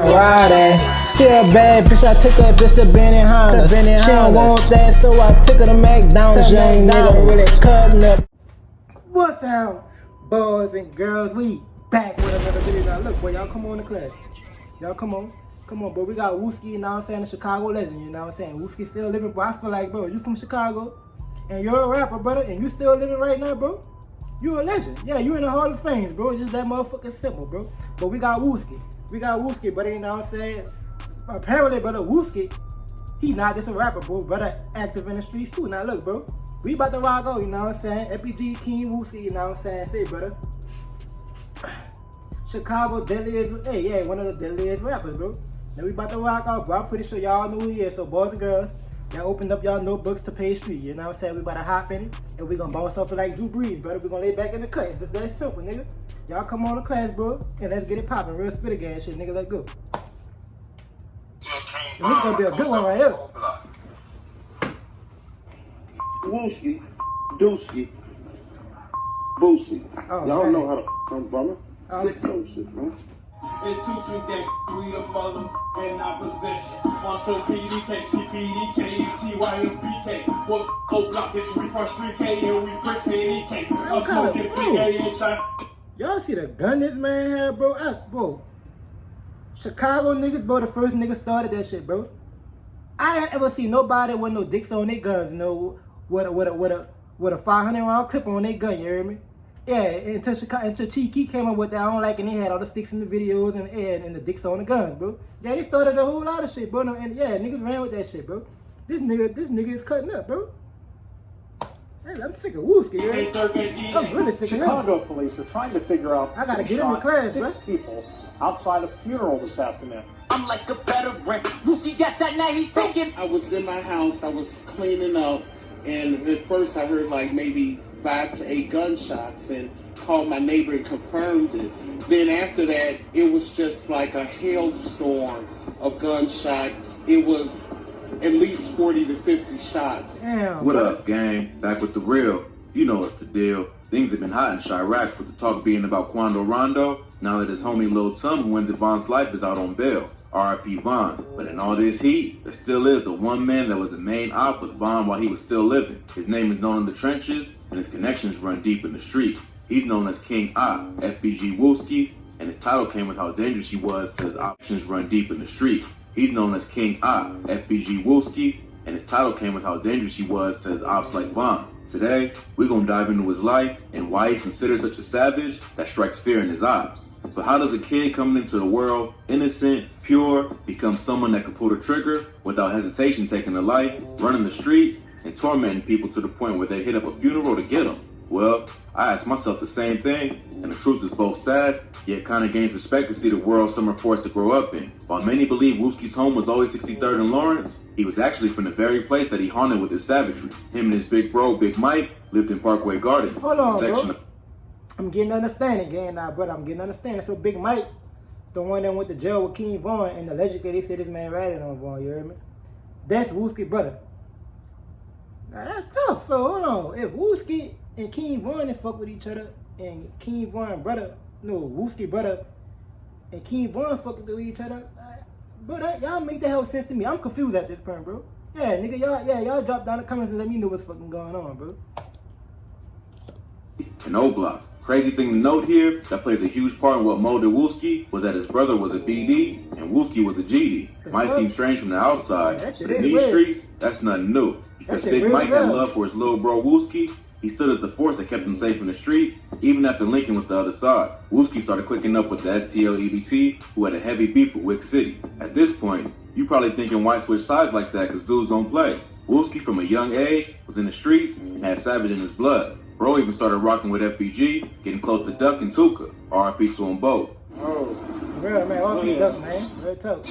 ride at. She a bad bitch, I took her bitch to Benny Honda. She don't want that, so I took her to McDonald's. Young nigga really cutting up. What's up, boys and girls? We back with another video. Now look, boy, y'all come on to class. Y'all come on. Come on, bro. We got Wooski, you know what I'm saying, the Chicago legend, you know what I'm saying? Wooski still living, bro. I feel like, bro, you from Chicago, and you're a rapper, brother, and you still living right now, bro. You a legend. Yeah, you in the Hall of Fame, bro. Just that motherfucking simple, bro. But we got Wooski. We got Wooski, brother, you know what I'm saying? Apparently, brother, Wooski, he not just a rapper, bro. Brother, active in the streets, too. Now, look, bro. We about to rock out, you know what I'm saying? FPG, King, Wooski, you know what I'm saying? Say, brother. Chicago, deadliest, hey, yeah, one of the deadliest rappers, bro. Now we about to rock out, bro. I'm pretty sure y'all know who he is. So, boys and girls, y'all opened up y'all notebooks to page 3. You know what I'm saying? We about to hop in it, and we gonna bounce off it like Drew Brees, brother. We gonna lay back in the cut. It's just that simple, nigga. Y'all come on to class, bro, and let's get it popping. Real spit again, shit, nigga. Let's go. And this gonna be a good one right here. Wooski, Dooski, Boosie. Oh, y'all know how to come from it. 6 shit, man. It's 2-2 day, we the mother in opposition. One show PDK, CPDK, TYSBK. What's O block, it's refresh 3K, and we bricks ADK. I'm smoking PK. Y'all see the gun this man had, bro? Bro, Chicago niggas, bro, the first nigga started that shit, bro. I ain't ever seen nobody with no dicks on their guns, you know, with a 500 round clip on their gun, you hear me? Yeah, until Cheeky came up with that, I don't like, and they had all the sticks in the videos and the dicks on the guns, bro. Yeah, they started a whole lot of shit, bro. And yeah, niggas ran with that shit, bro. This nigga is cutting up, bro. Hey, I'm sick of Wooski, yeah. I'm really sick of him. Chicago police are trying to figure out I gotta who get him in shot class, 6 people outside a funeral this afternoon. I'm like a veteran. Wooski got shot, now he taking. I was in my house, I was cleaning up, and at first I heard like maybe 5 to 8 gunshots and called my neighbor and confirmed it. Then after that, it was just like a hailstorm of gunshots. It was at least 40 to 50 shots. Damn, what bro. up, gang? Back with the real. You know what's the deal. Things have been hot in Chiraq with the talk being about Quando Rondo, now that his homie Lil Tum, who ended Von's life, is out on bail. R.I.P. Von. But in all this heat, there still is the one man that was the main op with Von while he was still living. His name is known in the trenches, and his connections run deep in the streets. He's known as King Op, FBG Wooski, and his title came with how dangerous he was to his options run deep in the streets. He's known as King Op, FBG Wooski, and his title came with how dangerous he was to his ops like Von. Today, we're gonna dive into his life and why he's considered such a savage that strikes fear in his ops. So how does a kid coming into the world, innocent, pure, become someone that can pull the trigger without hesitation, taking a life, running the streets, and tormenting people to the point where they hit up a funeral to get him? Well, I asked myself the same thing, and the truth is both sad, yet kind of gains respect to see the world some are forced to grow up in. While many believe Wooski's home was always 63rd and Lawrence, he was actually from the very place that he haunted with his savagery. Him and his big bro, Big Mike, lived in Parkway Gardens. Hold on, bro. I'm getting understanding again now, brother. I'm getting understanding. So Big Mike, the one that went to jail with King Von, and allegedly they said this man ratted on Von, you heard me? That's Wooski, brother. Now that's tough. So hold on. If Wooski and King Von and fuck with each other, and King Von brother, no, Wooski brother, and King Von fucking with each other, bro, y'all make the hell sense to me. I'm confused at this point, bro. Yeah, nigga, y'all drop down the comments and let me know what's fucking going on, bro. An O block. Crazy thing to note here, that plays a huge part in what molded Wooski was that his brother was a BD and Wooski was a GD. Might seem strange from the outside, but in these streets, that's nothing new. Because Big Mike had love for his little bro Wooski, he stood as the force that kept him safe in the streets, even after linking with the other side. Wooski started clicking up with the STL EBT, who had a heavy beef with Wick City. At this point, you probably thinking why switch sides like that because dudes don't play. Wooski from a young age was in the streets and had savage in his blood. Bro even started rocking with FBG, getting close to Duck and Tuka. RIP to them both. Oh. Real, man. RIP Duck, man. Real tough.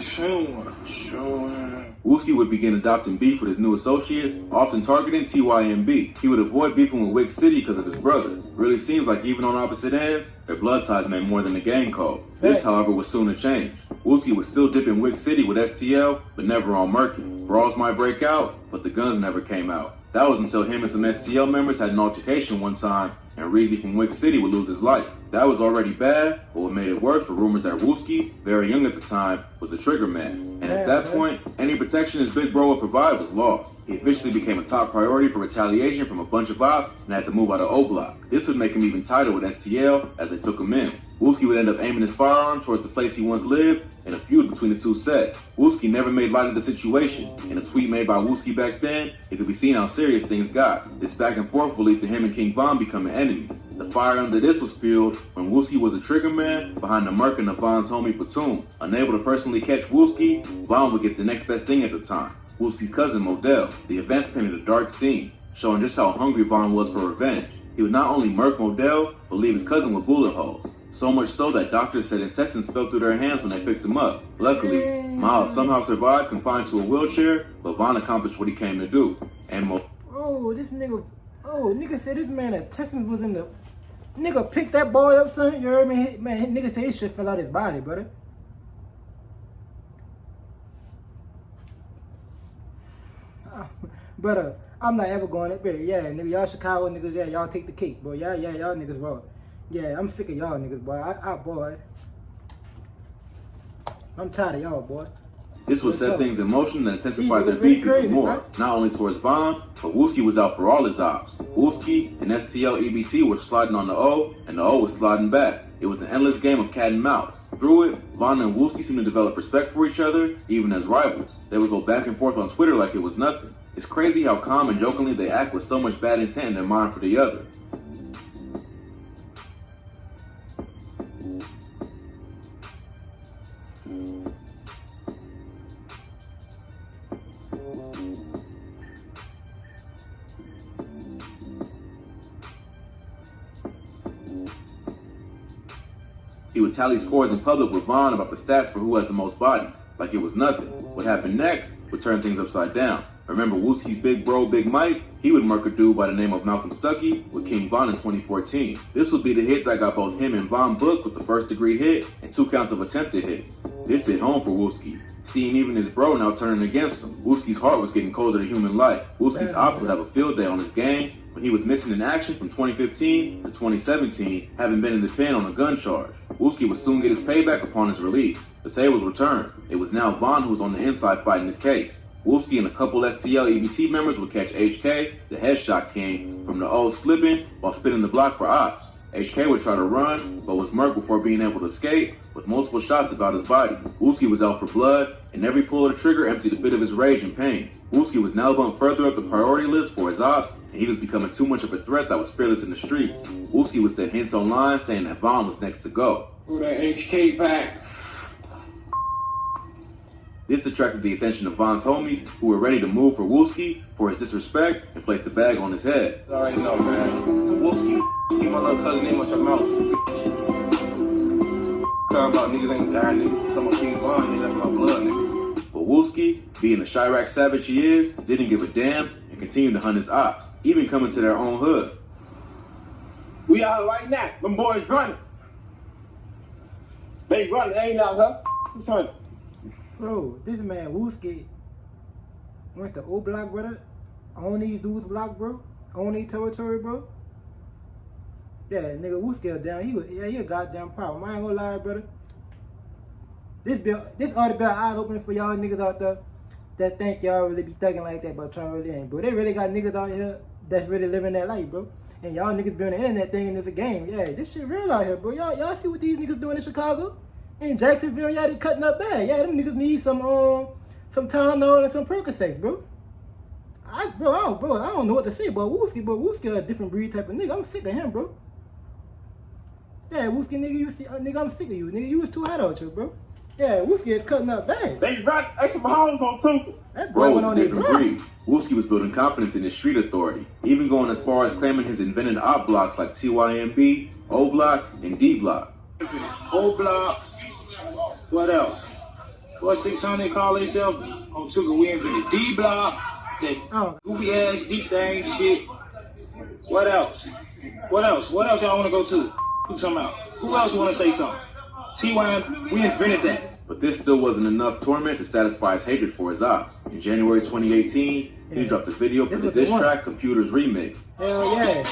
Wooski would begin adopting beef with his new associates, often targeting TYMB. He would avoid beefing with Wick City because of his brother. Really seems like even on opposite ends, their blood ties meant more than the gang code. This, however, was soon to change. Wooski was still dipping Wick City with STL, but never on Murky. Brawls might break out, but the guns never came out. That was until him and some STL members had an altercation one time, and Reezy from Wick City would lose his life. That was already bad, but what made it worse were rumors that Wooski, very young at the time, was a trigger man. And at that point, any protection his big bro would provide was lost. He officially became a top priority for retaliation from a bunch of ops and had to move out of O Block. This would make him even tighter with STL as they took him in. Wooski would end up aiming his firearm towards the place he once lived, and a feud between the two set. Wooski never made light of the situation. In a tweet made by Wooski back then, it could be seen how serious things got. This back and forth would lead to him and King Von becoming enemies. The fire under this was fueled when Wooski was a trigger man behind the murking of Von's homie Platoon. Unable to personally catch Wooski, Von would get the next best thing at the time, Wooski's cousin Modell. The events painted a dark scene, showing just how hungry Von was for revenge. He would not only murk Modell, but leave his cousin with bullet holes. So much so that doctors said intestines fell through their hands when they picked him up. Luckily, Miles somehow survived, confined to a wheelchair, but Von accomplished what he came to do. And nigga said this man intestines was in the... Nigga picked that boy up, son. You heard me? Man, nigga said his shit fell out his body, brother. Brother, I'm not ever going up there. Yeah, nigga, y'all Chicago niggas, yeah, y'all take the cake, boy. Y'all niggas raw. Yeah, I'm sick of y'all niggas, boy. Boy. I'm tired of y'all, boy. This would set things in motion and intensify their beef even more. Right? Not only towards Von, but Wooski was out for all his ops. Wooski and STL EBC were sliding on the O, and the O was sliding back. It was an endless game of cat and mouse. Through it, Von and Wooski seemed to develop respect for each other, even as rivals. They would go back and forth on Twitter like it was nothing. It's crazy how calm and jokingly they act with so much bad intent in their mind for the other. He would tally scores in public with Von about the stats for who has the most bodies, like it was nothing. What happened next would turn things upside down. Remember Wooski's big bro, Big Mike? He would murk a dude by the name of Malcolm Stuckey with King Von in 2014. This would be the hit that got both him and Von booked with the first-degree hit and 2 counts of attempted hits. This hit home for Wooski, seeing even his bro now turning against him. Wooski's heart was getting closer to human life. Wooski's ops would have a field day on his game when he was missing in action from 2015 to 2017, having been in the pen on a gun charge. Wooski would soon get his payback upon his release. The tables were turned. It was now Von who was on the inside fighting his case. Wooski and a couple STL EBT members would catch HK, the headshot king, from the O slipping while spinning the block for Opps. HK would try to run, but was murked before being able to escape, with multiple shots about his body. Wooski was out for blood, and every pull of the trigger emptied a bit of his rage and pain. Wooski was now bumped further up the priority list for his ops, and he was becoming too much of a threat that was fearless in the streets. Wooski would set hints online saying that Von was next to go. Who that HK back? This attracted the attention of Von's homies, who were ready to move for Wooski for his disrespect and place the bag on his head. I already know, man. Wooski, keep my little cousin name out your mouth. Talking about niggas ain't dying, niggas. Come on, King Von, nigga, that's my blood, nigga. But Wooski, being the Chiraq savage he is, didn't give a damn and continued to hunt his ops, even coming to their own hood. We out right now. Them boys running. They running, they ain't out, huh? 600. Bro, this man Wooski went to O Block, brother. On these dudes' block, bro. On their territory, bro. Yeah, nigga Wooski down. He a goddamn problem. I ain't gonna lie, brother. This ought to be an eye opening for y'all niggas out there that think y'all really be thugging like that, but y'all really ain't, bro. They really got niggas out here that's really living that life, bro. And y'all niggas be on the internet thinking it's a game. Yeah, this shit real out here, bro. Y'all see what these niggas doing in Chicago? In Jacksonville, y'all they cutting up bad. Yeah, them niggas need some Tylenol and some Percocets, bro. I don't know what to say, but Wooski a different breed type of nigga. I'm sick of him, bro. Yeah, Wooski, nigga, I'm sick of you, nigga. You was too hot out here, bro. Yeah, Wooski is cutting up bad. They rock extra Mahomes on too. That boy was a different breed. Wooski was building confidence in his street authority, even going as far as claiming his invented op blocks like TYMB, O Block, and D Block. O Block. What else? What 600 call themselves? On Tuka, we invented D Block. That goofy ass deep thing shit. What else? What else y'all want to go to? Who talking about? Who else want to say something? TYM, we invented that. But this still wasn't enough torment to satisfy his hatred for his ops. In January 2018, he dropped a video for the diss track Computer's Remix. Hell yeah.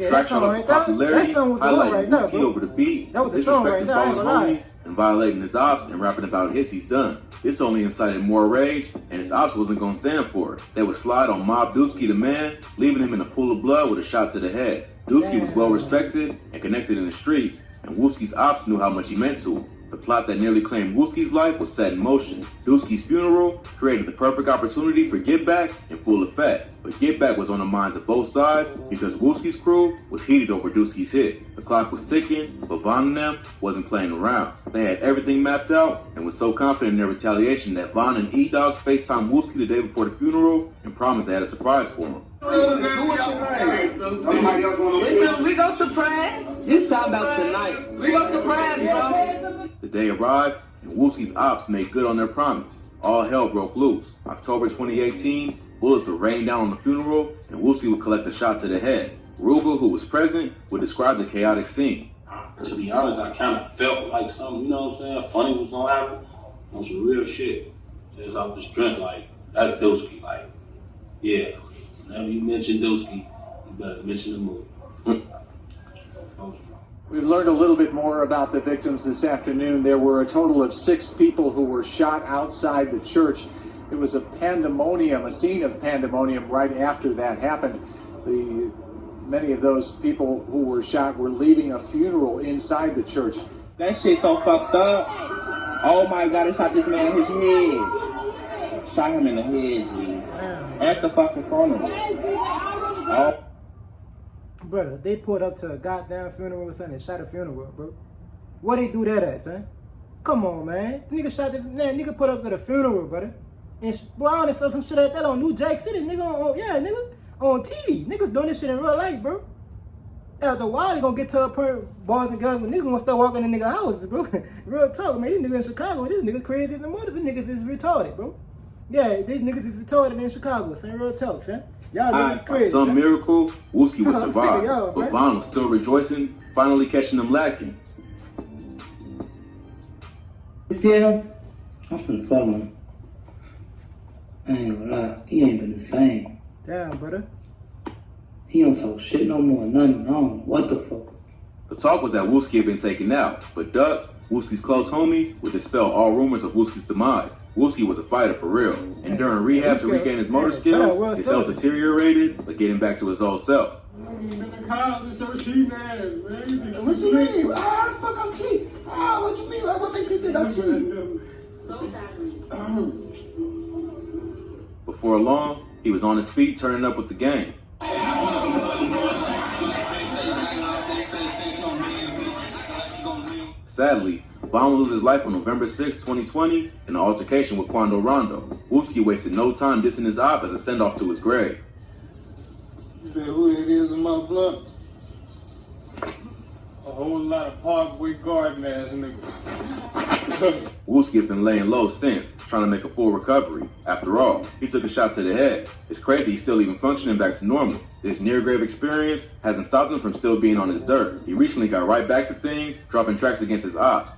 Yeah, track that shot song up right for there, popularity, that song was the one highlighting right there, Wooski bro. over the beat, That was the song right disrespecting there, I ain't fallen gonna lie. homies, and violating his ops and rapping about hits he's done. This only incited more rage, and his ops wasn't gonna stand for it. They would slide on Mob Dooski the man, leaving him in a pool of blood with a shot to the head. Dooski was well respected and connected in the streets, and Wooski's ops knew how much he meant to him. The plot that nearly claimed Wooski's life was set in motion. Dooski's funeral created the perfect opportunity for Get Back in full effect. But Get Back was on the minds of both sides because Wooski's crew was heated over Dooski's hit. The clock was ticking, but Von and them wasn't playing around. They had everything mapped out and was so confident in their retaliation that Von and E-Dog FaceTimed Wooski the day before the funeral and promised they had a surprise for him. Listen, we go surprise. You talking about tonight. We go surprise, bro. The day arrived, and Wooski's ops made good on their promise. All hell broke loose. October 2018, bullets would rain down on the funeral, and Wooski would collect a shot to the head. Rugal, who was present, would describe the chaotic scene. To be honest, I kind of felt like something, you know what I'm saying, funny was gonna happen. On some real shit. Just off the strength, like, that's Dooski. Like, yeah. Whenever you mention Dooski, you better mention the movie. We learned a little bit more about the victims this afternoon. There were a total of 6 people who were shot outside the church. It was a pandemonium, a scene of pandemonium right after that happened. Many of those people who were shot were leaving a funeral inside the church. That shit so fucked up. Oh my God, they shot this man in his head. Shot him in the head, G. At the fucking front of him. Oh. Brother, they pulled up to a goddamn funeral, son, and shot a funeral, bro. What they do that at, son? Come on, man. Nigga shot this man. Nigga put up to the funeral, brother. And boy, I only saw some shit like that on New Jack City, nigga. On TV. Niggas doing this shit in real life, bro. After a while, they gonna get to a point, boys and girls, when niggas gonna start walking in nigga houses, bro. Real talk, man. These niggas in Chicago, these niggas crazy as the mother. These niggas is retarded, bro. Yeah, these niggas is retarded in Chicago, son. Real talk, son. Y'all niggas crazy. By some miracle, Wooski would survive, y'all, but man. Von was still rejoicing, finally catching them lacking. You see him? I'm finna follow him. I ain't gonna lie, he ain't been the same. Damn, brother. He don't talk shit no more, nothing. I don't know what the fuck. The talk was that Wooski had been taken out, but Duck, Wooski's close homie, would dispel all rumors of Wooski's demise. Wooski was a fighter for real, and during rehab to regain his motor skills, his health deteriorated, but getting back to his old self. What you mean? Fuck, I'm cheap. What you mean? What makes you think I'm cheap? Before long, he was on his feet turning up with the gang. Sadly, Von would lose his life on November 6, 2020 in an altercation with Quando Rondo. Wooski wasted no time dissing his op as a send-off to his grave. You said who it is in my blood? A whole lot of Parkway Garden ass niggas. Wooski has been laying low since, trying to make a full recovery. After all, he took a shot to the head. It's crazy he's still even functioning back to normal. This near-grave experience hasn't stopped him from still being on his dirt. He recently got right back to things, dropping tracks against his ops.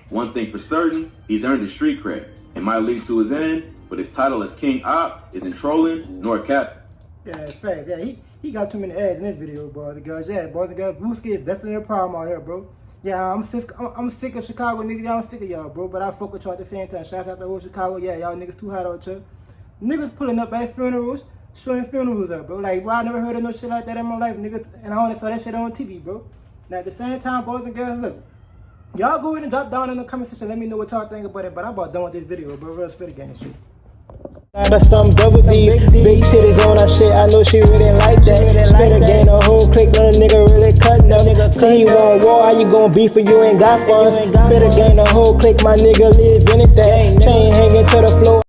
One thing for certain, he's earned his street cred. It might lead to his end, but his title as King Op isn't trolling nor capping. Yeah, fact. Yeah, he got too many ads in this video, boys and girls. Yeah, boys and girls, Wooski is definitely a problem out here, bro. Yeah, I'm sick of Chicago niggas. Y'all sick of y'all, bro. But I fuck with y'all at the same time. Shout out to whole Chicago. Yeah, y'all niggas too hot out here. Niggas pulling up at funerals, showing funerals up, bro. Like, bro, I never heard of no shit like that in my life, niggas. And I only saw that shit on TV, bro. Now at the same time, boys and girls, look. Y'all go ahead and drop down in the comment section. Let me know what y'all think about it. But I'm about done with this video, bro. Real spit again shit. That's some double D, big titties on her shit. I know she really like that. Spit again, a whole click when a nigga really cutting up. Say you want war, how you gon' beef if you ain't got funds? Spit again, a whole click, my nigga live anything. Chain hanging to the floor.